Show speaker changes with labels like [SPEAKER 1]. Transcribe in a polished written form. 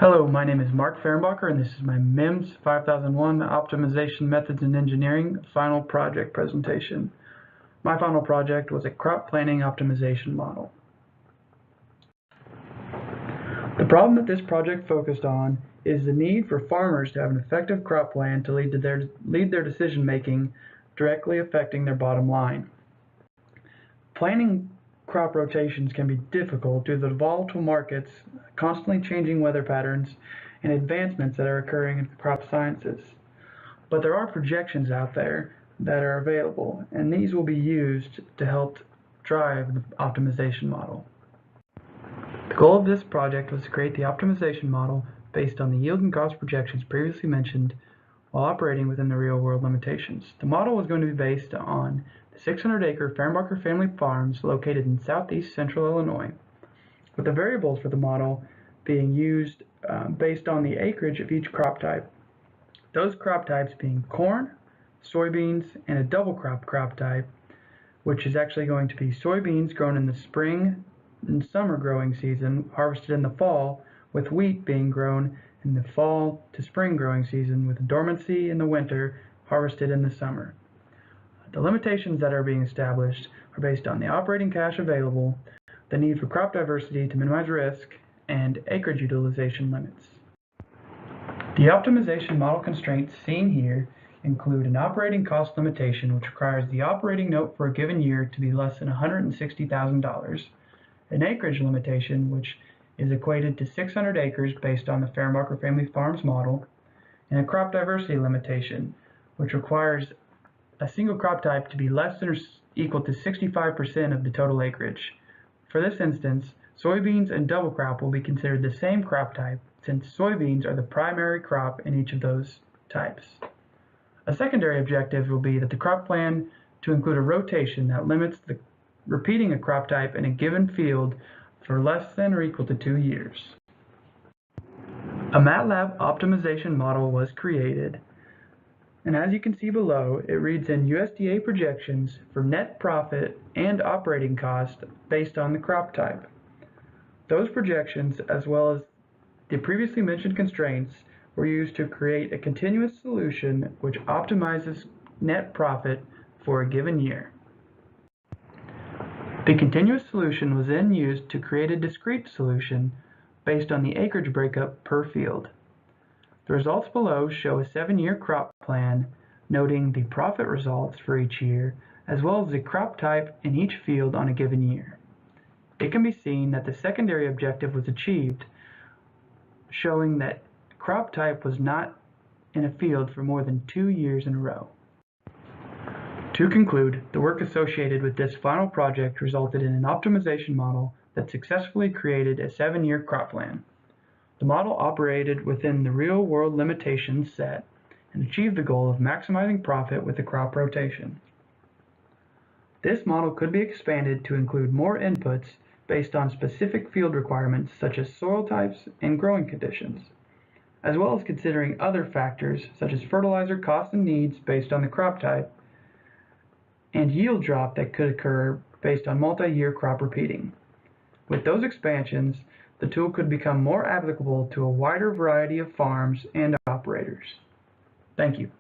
[SPEAKER 1] Hello, my name is Mark Fehrenbacher, and this is my MIMS 5001 Optimization Methods in Engineering final project presentation. My final project was a crop planting optimization model. The problem that this project focused on is the need for farmers to have an effective crop plan to lead their decision making, directly affecting their bottom line. Planning crop rotations can be difficult due to the volatile markets, constantly changing weather patterns, and advancements that are occurring in crop sciences. But there are projections out there that are available, and these will be used to help drive the optimization model. The goal of this project was to create the optimization model based on the yield and cost projections previously mentioned while operating within the real-world limitations. The model was going to be based on the 600-acre Fehrenbacher family farms located in southeast central Illinois, with the variables for the model being used based on the acreage of each crop type. Those crop types being corn, soybeans, and a double crop type, which is actually going to be soybeans grown in the spring and summer growing season, harvested in the fall, with wheat being grown in the fall to spring growing season, with dormancy in the winter, harvested in the summer. The limitations that are being established are based on the operating cash available, the need for crop diversity to minimize risk, and acreage utilization limits. The optimization model constraints seen here include an operating cost limitation, which requires the operating note for a given year to be less than $160,000, an acreage limitation, which is equated to 600 acres based on the Fehrenbacher family farms model, and a crop diversity limitation, which requires a single crop type to be less than or equal to 65% of the total acreage. For this instance, soybeans and double crop will be considered the same crop type, since soybeans are the primary crop in each of those types. A secondary objective will be that the crop plan to include a rotation that limits the repeating a crop type in a given field for less than or equal to 2 years. A MATLAB optimization model was created, and as you can see below, it reads in USDA projections for net profit and operating cost based on the crop type. Those projections, as well as the previously mentioned constraints, were used to create a continuous solution which optimizes net profit for a given year. The continuous solution was then used to create a discrete solution based on the acreage breakup per field. The results below show a 7-year crop plan, noting the profit results for each year, as well as the crop type in each field on a given year. It can be seen that the secondary objective was achieved, showing that crop type was not in a field for more than 2 years in a row. To conclude, the work associated with this final project resulted in an optimization model that successfully created a 7-year crop plan. The model operated within the real-world limitations set and achieved the goal of maximizing profit with the crop rotation. This model could be expanded to include more inputs based on specific field requirements such as soil types and growing conditions, as well as considering other factors such as fertilizer costs and needs based on the crop type, and yield drop that could occur based on multi-year crop repeating. With those expansions, the tool could become more applicable to a wider variety of farms and operators. Thank you.